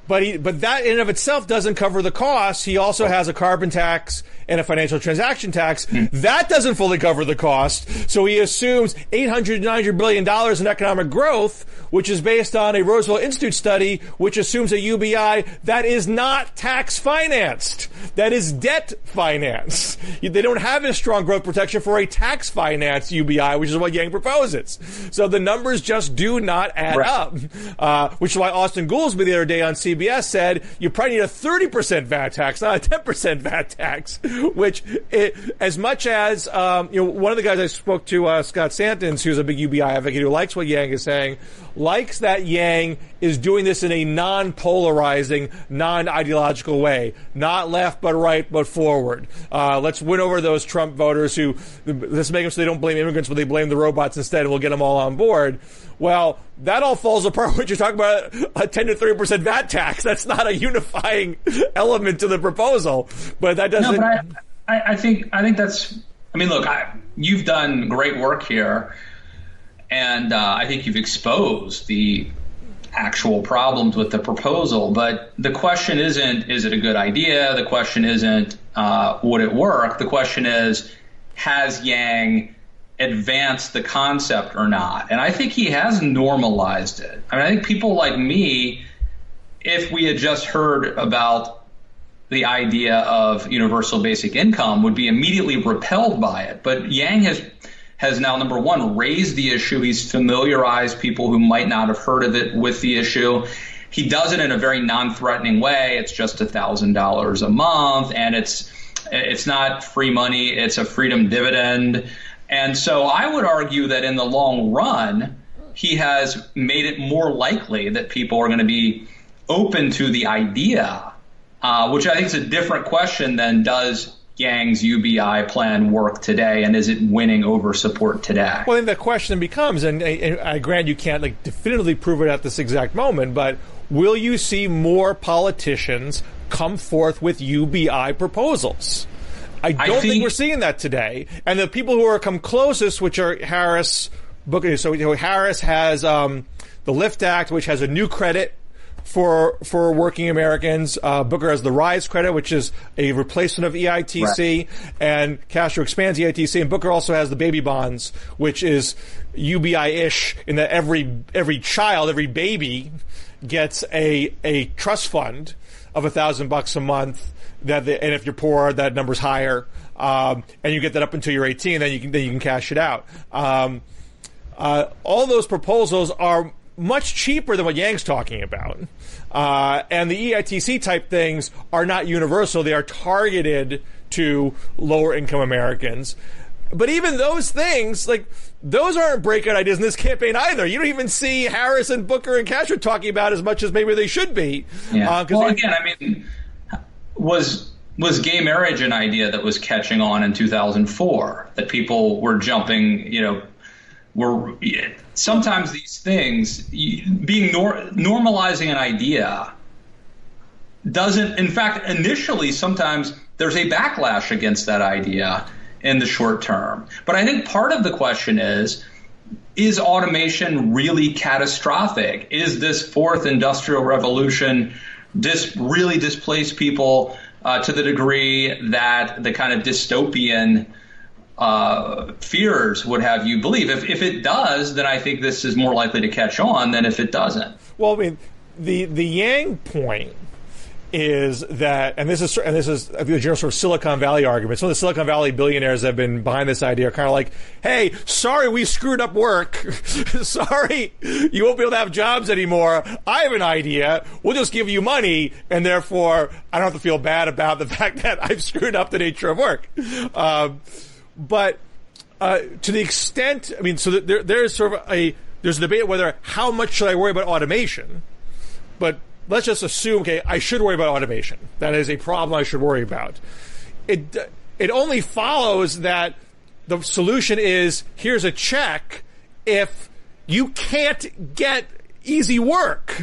But that in and of itself doesn't cover the costs. He also has a carbon tax and a financial transaction tax. That doesn't fully cover the cost. So he assumes $800 billion in economic growth, which is based on a Roosevelt Institute study, which assumes a UBI that is not tax financed. That is debt financed. They don't have a strong growth protection for a tax financed UBI, which is what Yang proposes. So the numbers just do not add up, which is why Austin Goolsbee the other day on CBS CBS said you probably need a 30% VAT tax, not a 10% VAT tax, which, as much as, one of the guys I spoke to, Scott Santens, who's a big UBI advocate who likes what Yang is saying, likes that Yang is doing this in a non-polarizing, non-ideological way. Not left, but right, but forward. Let's win over those Trump voters who, let's make them so they don't blame immigrants, but they blame the robots instead, and we'll get them all on board. Well, that all falls apart when you're talking about a 10 to 30% VAT tax. That's not a unifying element to the proposal. But that doesn't. No, but I think that's. I mean, look, you've done great work here, and I think you've exposed the actual problems with the proposal. But the question isn't, is it a good idea? The question isn't, would it work? The question is, has Yang advance the concept or not? And I think he has normalized it. I mean, I think people like me, if we had just heard about the idea of universal basic income, would be immediately repelled by it. But Yang has now, number one, raised the issue. He's familiarized people who might not have heard of it with the issue. He does it in a very non-threatening way. It's just $1,000 a month, and it's not free money. It's a freedom dividend. And so I would argue that in the long run, he has made it more likely that people are going to be open to the idea, which I think is a different question than does Yang's UBI plan work today, and is it winning over support today? Well, then the question becomes, and I grant you can't definitively prove it at this exact moment, but will you see more politicians come forth with UBI proposals? I think we're seeing that today. And the people who are come closest, which are Harris, Booker. So Harris has the LIFT Act, which has a new credit for working Americans. Booker has the RISE credit, which is a replacement of EITC, right. And Castro expands EITC. And Booker also has the baby bonds, which is UBI-ish in that every child, every baby gets a trust fund of $1,000 a month. And if you're poor, that number's higher, and you get that up until you're 18. Then you can cash it out. All those proposals are much cheaper than what Yang's talking about, and the EITC type things are not universal. They are targeted to lower income Americans. But even those things, those aren't breakout ideas in this campaign either. You don't even see Harris and Booker and Castro talking about as much as maybe they should be. Yeah. Was gay marriage an idea that was catching on in 2004? That people were jumping, sometimes these things, normalizing an idea doesn't, in fact, initially sometimes there's a backlash against that idea in the short term. But I think part of the question is automation really catastrophic? Is this fourth industrial revolution really displace people to the degree that the kind of dystopian fears would have you believe? If it does, then I think this is more likely to catch on than if it doesn't. Well, I mean, the Yang point is that, and this is the general sort of Silicon Valley argument. Some of the Silicon Valley billionaires that have been behind this idea are kind of like, hey, sorry we screwed up work. Sorry you won't be able to have jobs anymore. I have an idea. We'll just give you money, and therefore I don't have to feel bad about the fact that I've screwed up the nature of work. But to the extent, I mean, so there's sort of there's a debate whether how much should I worry about automation, but let's just assume, okay, I should worry about automation. That is a problem I should worry about. It only follows that the solution is here's a check if you can't get easy work.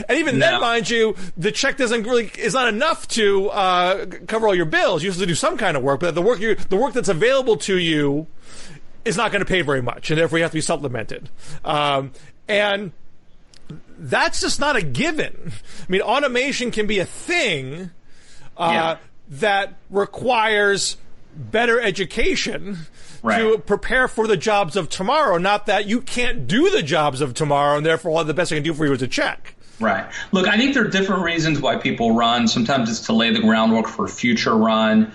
And even then, mind you, the check is not enough to cover all your bills. You have to do some kind of work, but the work that's available to you is not going to pay very much, and therefore you have to be supplemented. And that's just not a given. I mean, automation can be a thing that requires better education to prepare for the jobs of tomorrow, not that you can't do the jobs of tomorrow, and therefore the best I can do for you is a check. Right. Look, I think there are different reasons why people run. Sometimes it's to lay the groundwork for a future run.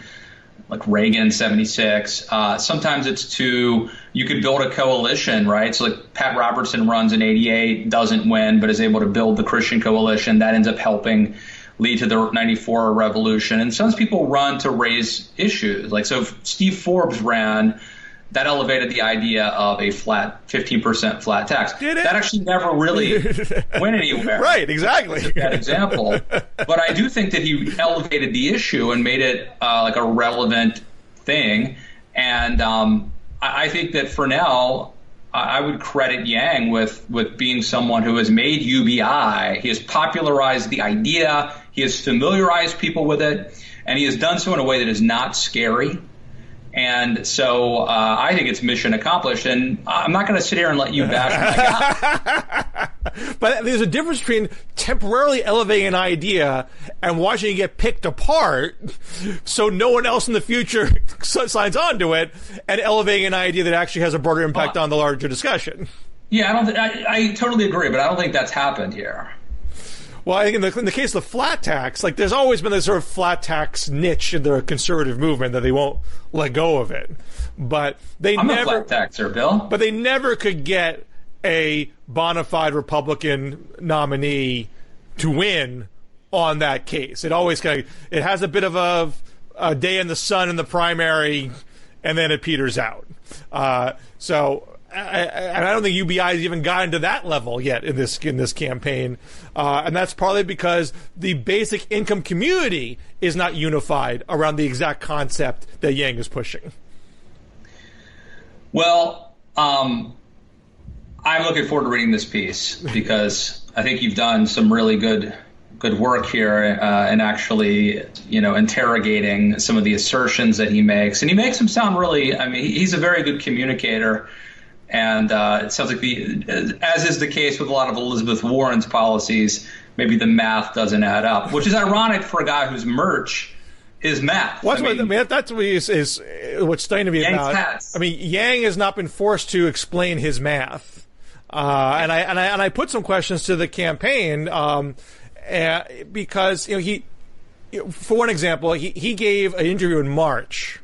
like Reagan, 76. Sometimes it's you could build a coalition, right? So like Pat Robertson runs in 88, doesn't win, but is able to build the Christian coalition. That ends up helping lead to the 94 revolution. And sometimes people run to raise issues. Like, so if Steve Forbes ran, that elevated the idea of a 15% flat tax. Did it? That actually never really went anywhere. Right, exactly. That example. But I do think that he elevated the issue and made it like a relevant thing. And I think that for now, I would credit Yang with being someone who has made UBI. He has popularized the idea. He has familiarized people with it. And he has done so in a way that is not scary. And so I think it's mission accomplished. And I'm not going to sit here and let you bash my guy. But there's a difference between temporarily elevating an idea and watching it get picked apart so no one else in the future signs on to it, and elevating an idea that actually has a broader impact on the larger discussion. Yeah, I totally agree, but I don't think that's happened here. Well, I think in the case of the flat tax, like there's always been this sort of flat tax niche in the conservative movement that they won't let go of it. But I'm a flat taxer, Bill. But they never could get a bona fide Republican nominee to win on that case. It always it has a bit of a day in the sun in the primary, and then it peters out. So I don't think UBI has even gotten to that level yet in this campaign, and that's partly because the basic income community is not unified around the exact concept that Yang is pushing. Well, I'm looking forward to reading this piece because I think you've done some really good work here and actually, interrogating some of the assertions that he makes, and he makes them sound really. I mean, he's a very good communicator. And it sounds like as is the case with a lot of Elizabeth Warren's policies, maybe the math doesn't add up, which is ironic for a guy whose merch is math. That's what is what's stunning to me about. Hats. I mean, Yang has not been forced to explain his math, and I put some questions to the campaign because he, for one example, he gave an interview in March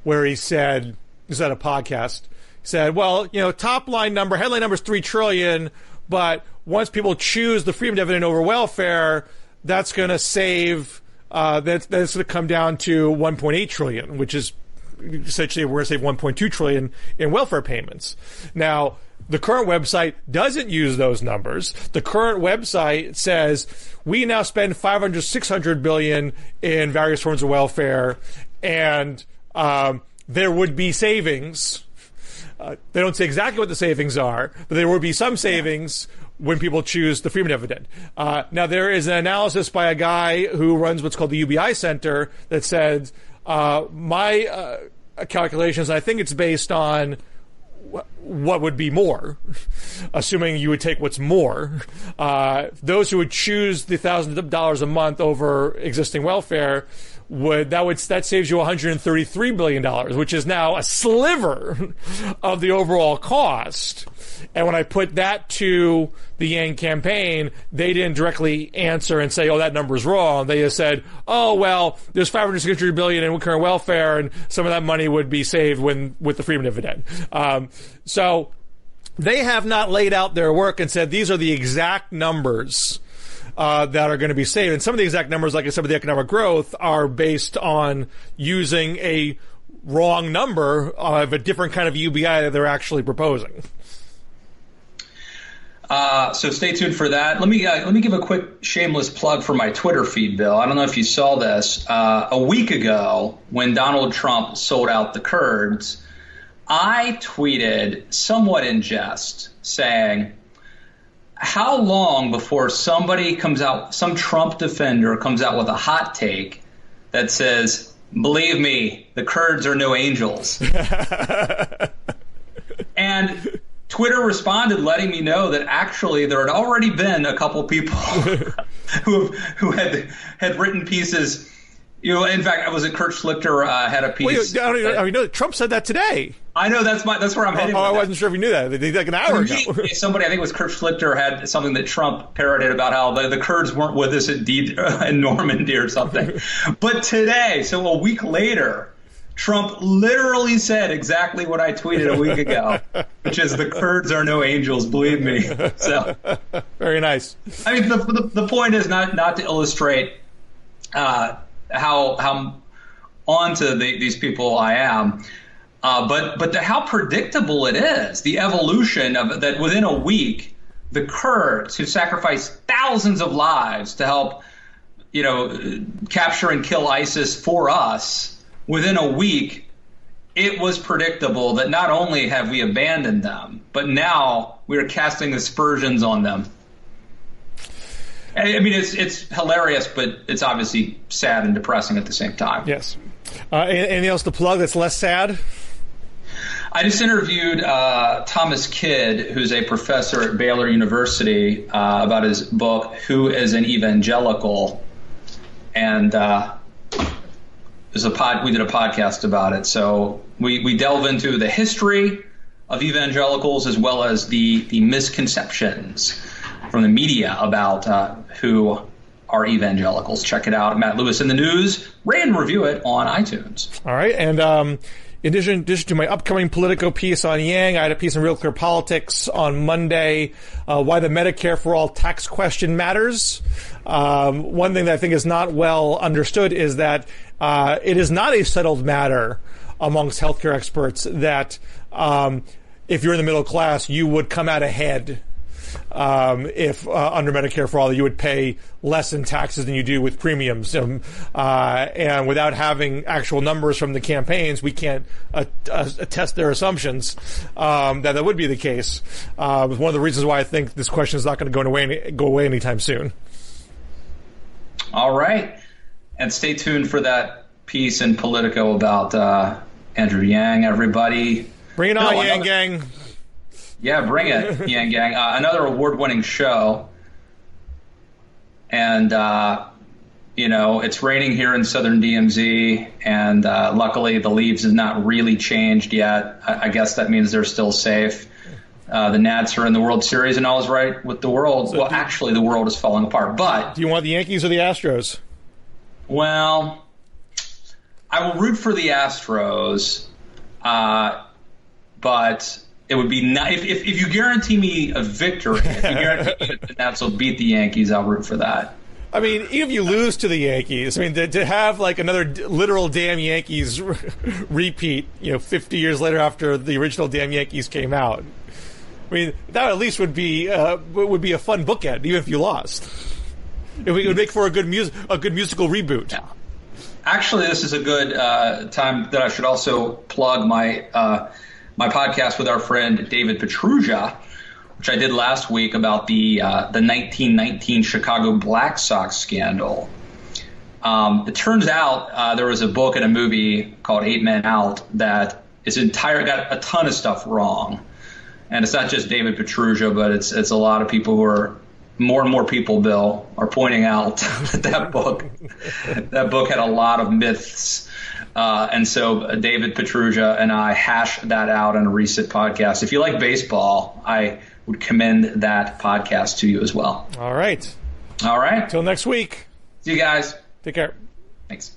where he said, this is at a podcast. Said, well, top line number, headline number is $3 trillion, but once people choose the freedom dividend over welfare, that's going to save, that's going to come down to $1.8 trillion, which is essentially we're going to save $1.2 trillion in welfare payments. Now, the current website doesn't use those numbers. The current website says we now spend $600 billion in various forms of welfare, and there would be savings. They don't say exactly what the savings are, but there will be some savings when people choose the freedom dividend. Now, there is an analysis by a guy who runs what's called the UBI Center that said, my calculations, I think it's based on what would be more, assuming you would take what's more. Those who would choose the $1,000 a month over existing welfare that saves you $133 billion, which is now a sliver of the overall cost. And when I put that to the Yang campaign, they didn't directly answer and say, oh, that number's wrong. They just said, oh, well, there's $563 billion in current welfare, and some of that money would be saved with the freedom dividend. So they have not laid out their work and said these are the exact numbers that are going to be saved. And some of the exact numbers, like I said, with the economic growth, are based on using a wrong number of a different kind of UBI that they're actually proposing. So stay tuned for that. Let me give a quick shameless plug for my Twitter feed, Bill. I don't know if you saw this. A week ago, when Donald Trump sold out the Kurds, I tweeted somewhat in jest saying, how long before somebody comes out, some Trump defender comes out with a hot take that says, believe me, the Kurds are no angels? And Twitter responded letting me know that actually there had already been a couple people who had written pieces. In fact, was it Kurt Schlichter had a piece? Trump said that today. I know that's where I'm heading. I wasn't sure if you knew that. Like an hour ago. Somebody, I think it was Kurt Schlichter, had something that Trump parroted about how the Kurds weren't with us in Normandy or something. But today, so a week later, Trump literally said exactly what I tweeted a week ago, which is the Kurds are no angels, believe me. So very nice. I mean, the point is not to illustrate how onto these people I am, but how predictable it is. The evolution of that within a week, the Kurds who sacrificed thousands of lives to help, capture and kill ISIS for us. Within a week, it was predictable that not only have we abandoned them, but now we are casting aspersions on them. I mean, it's hilarious, but it's obviously sad and depressing at the same time. Yes. Anything else to plug that's less sad? I just interviewed Thomas Kidd, who's a professor at Baylor University, about his book, Who is an Evangelical? And we did a podcast about it. So we delve into the history of evangelicals as well as the misconceptions from the media about who are evangelicals. Check it out. Matt Lewis in the News. Rate and review it on iTunes. All right. And in addition to my upcoming Politico piece on Yang, I had a piece in Real Clear Politics on Monday, why the Medicare for All tax question matters. One thing that I think is not well understood is that it is not a settled matter amongst healthcare experts that if you're in the middle class, you would come out ahead if under Medicare for All, you would pay less in taxes than you do with premiums. And without having actual numbers from the campaigns, we can't attest their assumptions that would be the case. One of the reasons why I think this question is not going to go away anytime soon. All right. And stay tuned for that piece in Politico about Andrew Yang, everybody. Bring it on, Yang Gang. Yeah, bring it, Yang Gang. Another award-winning show. And, it's raining here in southern DMZ, and luckily the leaves have not really changed yet. I guess that means they're still safe. The Nats are in the World Series, and all is right with the world. So actually, the world is falling apart. But do you want the Yankees or the Astros? Well, I will root for the Astros, but it would be nice if you guarantee me a victory. If you guarantee me that the Nats will beat the Yankees, I'll root for that. I mean, even if you lose to the Yankees, I mean, to have like another literal damn Yankees repeat, 50 years later after the original damn Yankees came out. I mean, that at least would be a fun bookend, even if you lost. It would make for a good musical reboot. Yeah. Actually, this is a good time that I should also plug my podcast with our friend David Petrugia, which I did last week about the 1919 Chicago Black Sox scandal. It turns out there was a book and a movie called 8 Men Out that got a ton of stuff wrong. And it's not just David Petrugia, but it's a lot of people who are more and more people, Bill, are pointing out that book had a lot of myths. And so David Petrugia and I hashed that out in a recent podcast. If you like baseball, I would commend that podcast to you as well. All right. All right. Till next week. See you guys. Take care. Thanks.